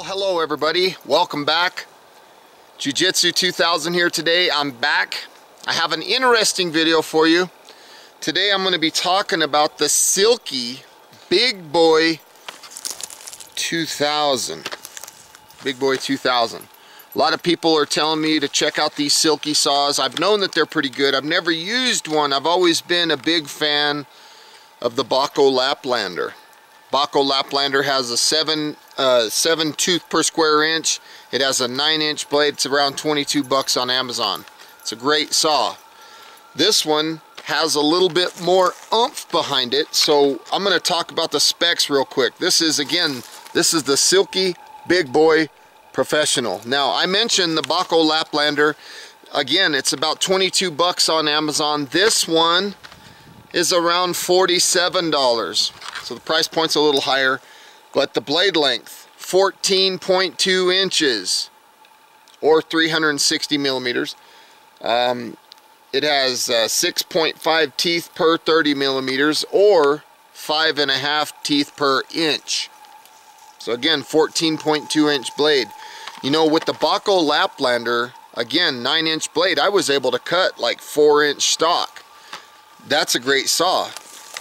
Hello everybody, welcome back. Jiu-Jitsu 2000 here today. I'm back. I have an interesting video for you. Today I'm going to be talking about the Silky Big Boy 2000. Big Boy 2000. A lot of people are telling me to check out these Silky saws. I've known that they're pretty good. I've never used one. I've always been a big fan of the Baco Laplander. Baco Laplander has a 7 tooth per square inch. It has a 9-inch blade. It's around 22 bucks on Amazon. It's a great saw. This one has a little bit more oomph behind it, so I'm going to talk about the specs real quick. This is the Silky Big Boy Professional. Now, I mentioned the Baco Laplander. Again, it's about 22 bucks on Amazon. This one is around $47. So the price point's a little higher, but the blade length, 14.2 inches or 360 millimeters. It has 6.5 teeth per 30 millimeters or 5.5 teeth per inch. So again, 14.2 inch blade. You know, with the Baco Laplander, again, 9-inch blade, I was able to cut like 4-inch stock. That's a great saw.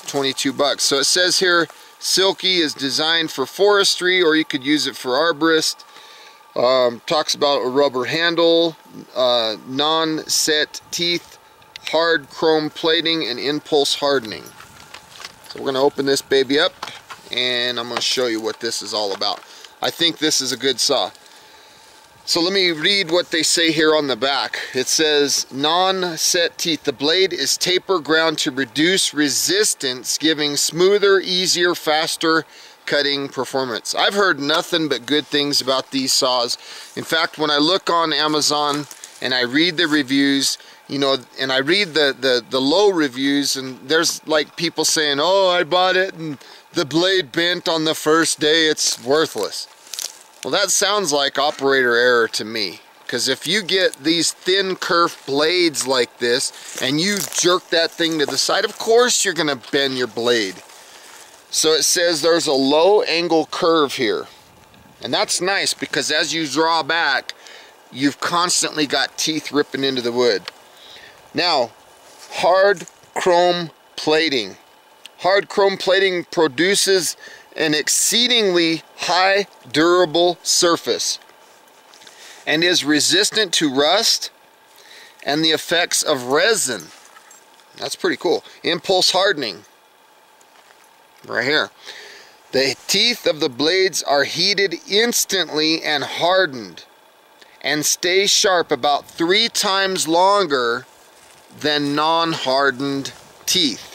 22 bucks. So it says here, Silky is designed for forestry, or you could use it for arborist. Talks about a rubber handle, non-set teeth, hard chrome plating, and impulse hardening. So we're going to open this baby up, and I'm going to show you what this is all about. I think this is a good saw. So let me read what they say here on the back. It says, non-set teeth. The blade is taper ground to reduce resistance, giving smoother, easier, faster cutting performance. I've heard nothing but good things about these saws. In fact, when I look on Amazon and I read the reviews, you know, and I read the low reviews, and there's like people saying, oh, I bought it and the blade bent on the first day, it's worthless. Well, that sounds like operator error to me, because if you get these thin curved blades like this and you jerk that thing to the side, of course you're going to bend your blade. So it says there's a low angle curve here, and that's nice because as you draw back, you've constantly got teeth ripping into the wood. Now, hard chrome plating. Hard chrome plating produces an exceedingly high durable surface and is resistant to rust and the effects of resin. That's pretty cool. Impulse hardening. Right here. The teeth of the blades are heated instantly and hardened and stay sharp about 3 times longer than non-hardened teeth.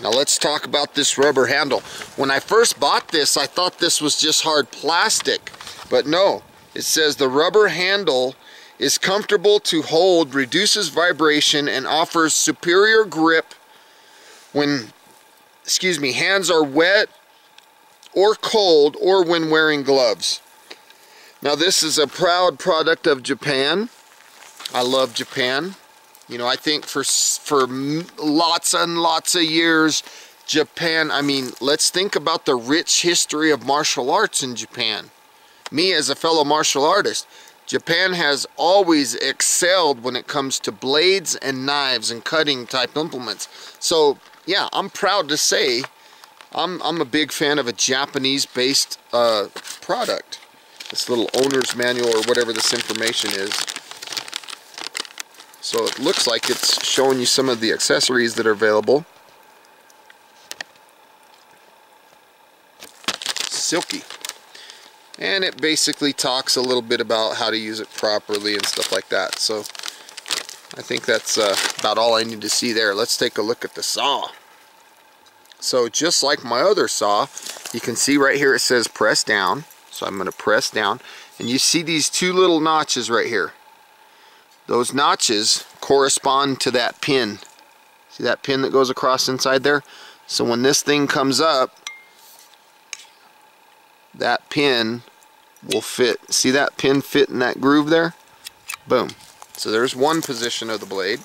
Now let's talk about this rubber handle. When I first bought this, I thought this was just hard plastic, but no. It says the rubber handle is comfortable to hold, reduces vibration, and offers superior grip when, hands are wet or cold or when wearing gloves. Now this is a proud product of Japan. I love Japan. You know, I think for lots and lots of years, Japan, I mean, let's think about the rich history of martial arts in Japan. Me as a fellow martial artist, Japan has always excelled when it comes to blades and knives and cutting type implements. So, yeah, I'm proud to say I'm a big fan of a Japanese-based product. This little owner's manual or whatever this information is. So it looks like it's showing you some of the accessories that are available. Silky. And it basically talks a little bit about how to use it properly and stuff like that. So I think that's about all I need to see there. Let's take a look at the saw. So just like my other saw, you can see right here it says press down. So I'm going to press down. And you see these 2 little notches right here. Those notches correspond to that pin. See that pin that goes across inside there? So when this thing comes up, that pin will fit. See that pin fit in that groove there? Boom. So there's one position of the blade.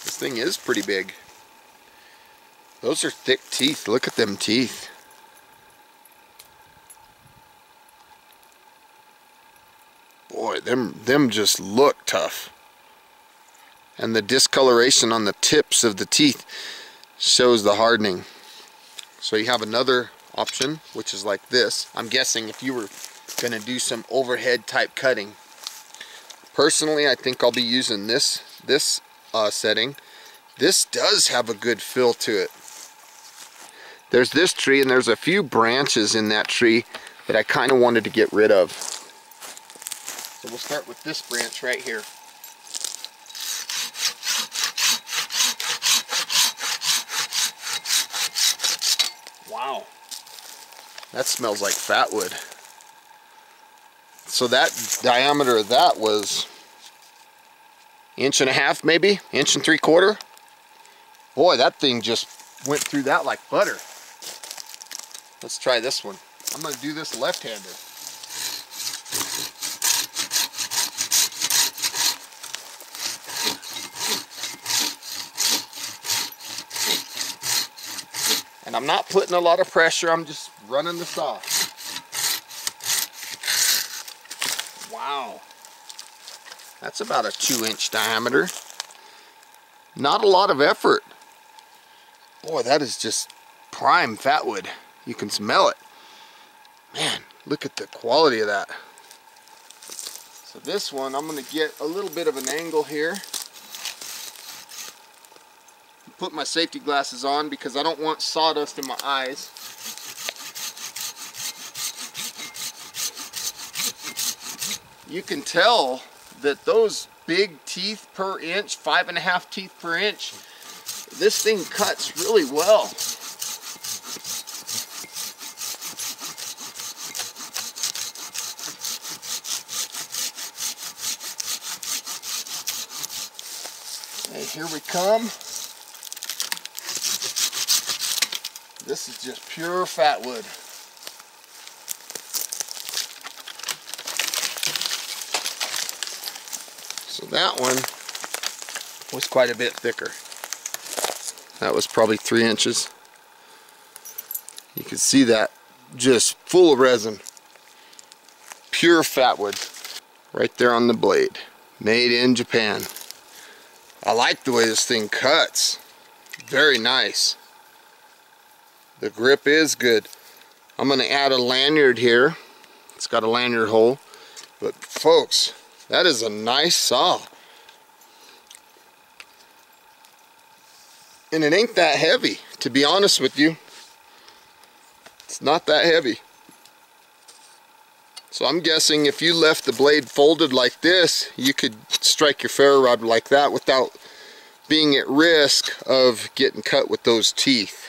This thing is pretty big. Those are thick teeth. Look at them teeth. them just look tough. And the discoloration on the tips of the teeth shows the hardening. So you have another option, which is like this. I'm guessing if you were going to do some overhead type cutting. Personally, I think I'll be using this setting. This does have a good feel to it. There's this tree, and there's a few branches in that tree that I kind of wanted to get rid of. So we'll start with this branch right here. Wow, that smells like fat wood. So that diameter of that was 1.5 inches, maybe 1.75 inches. Boy, that thing just went through that like butter. Let's try this one. I'm going to do this left-handed. And I'm not putting a lot of pressure, I'm just running the saw. Wow. That's about a 2-inch diameter. Not a lot of effort. Boy, that is just prime fat wood. You can smell it. Man, look at the quality of that. So this one, I'm going to get a little bit of an angle here. Put my safety glasses on because I don't want sawdust in my eyes. You can tell that those big teeth per inch, 5.5 teeth per inch, this thing cuts really well. Okay, here we come. This is just pure fat wood. So that one was quite a bit thicker. That was probably 3 inches. You can see that just full of resin. Pure fat wood. Right there on the blade. Made in Japan. I like the way this thing cuts. Very nice. The grip is good. I'm going to add a lanyard here. It's got a lanyard hole. But folks, that is a nice saw. And it ain't that heavy, to be honest with you. It's not that heavy. So I'm guessing if you left the blade folded like this, you could strike your ferro rod like that without being at risk of getting cut with those teeth.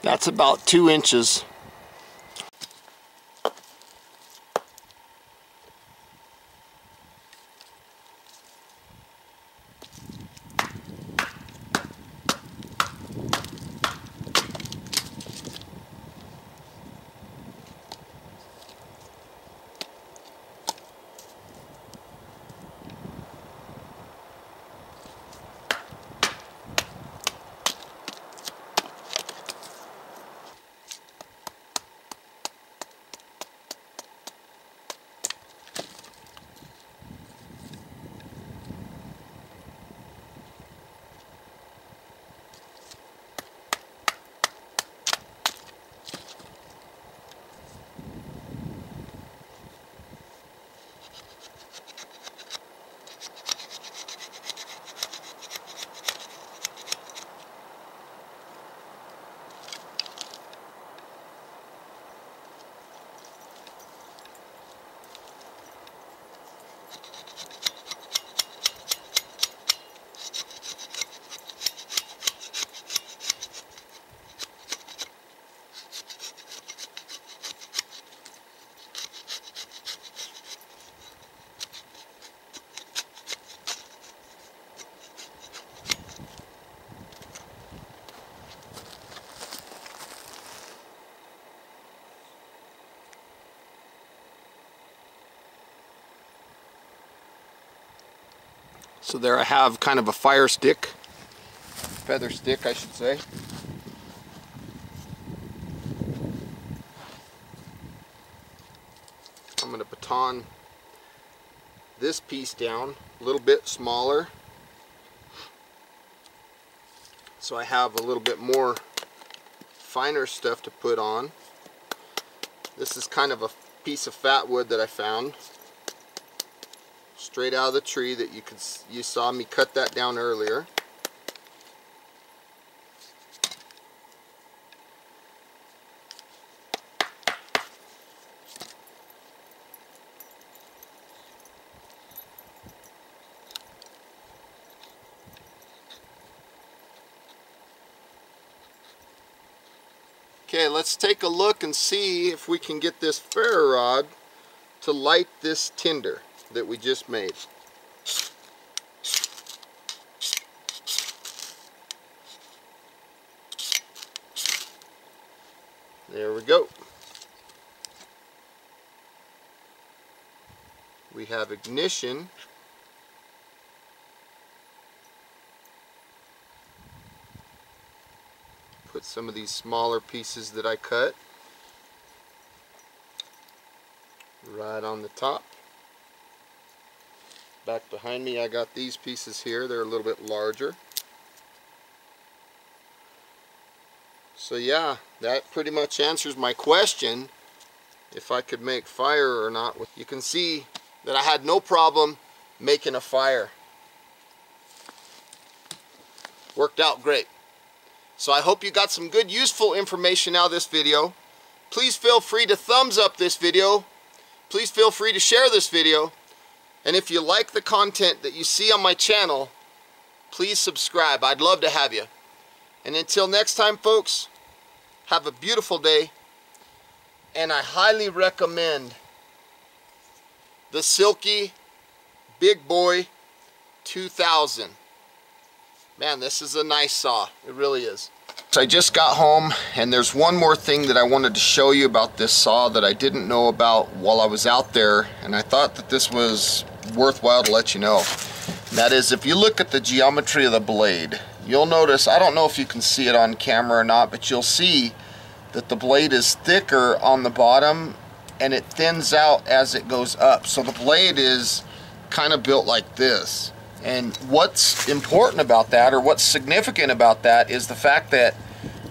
That's about 2 inches. So there I have kind of a fire stick, feather stick I should say. I'm going to baton this piece down a little bit smaller so I have a little bit more finer stuff to put on. This is kind of a piece of fat wood that I found straight out of the tree that you saw me cut that down earlier. Okay, let's take a look and see if we can get this ferro rod to light this tinder that we just made. There we go. We have ignition. Put some of these smaller pieces that I cut right on the top. Back behind me I got these pieces here, they're a little bit larger. So yeah, that pretty much answers my question if I could make fire or not. You can see that I had no problem making a fire. Worked out great. So I hope you got some good useful information out of this video. Please feel free to thumbs up this video. Please feel free to share this video. And if you like the content that you see on my channel, please subscribe. I'd love to have you. And until next time folks, have a beautiful day. And I highly recommend the Silky Big Boy 2000. Man, this is a nice saw. It really is. So I just got home and there's one more thing that I wanted to show you about this saw that I didn't know about while I was out there, and I thought that this was worthwhile to let you know. And that is, if you look at the geometry of the blade, you'll notice, I don't know if you can see it on camera or not, but you'll see that the blade is thicker on the bottom and it thins out as it goes up. So the blade is kind of built like this. And what's important about that, or what's significant about that, is the fact that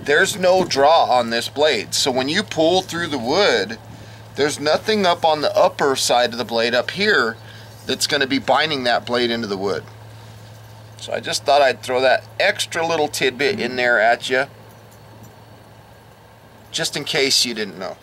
there's no draw on this blade. So when you pull through the wood, there's nothing up on the upper side of the blade up here that's going to be binding that blade into the wood. So I just thought I'd throw that extra little tidbit in there at you, just in case you didn't know.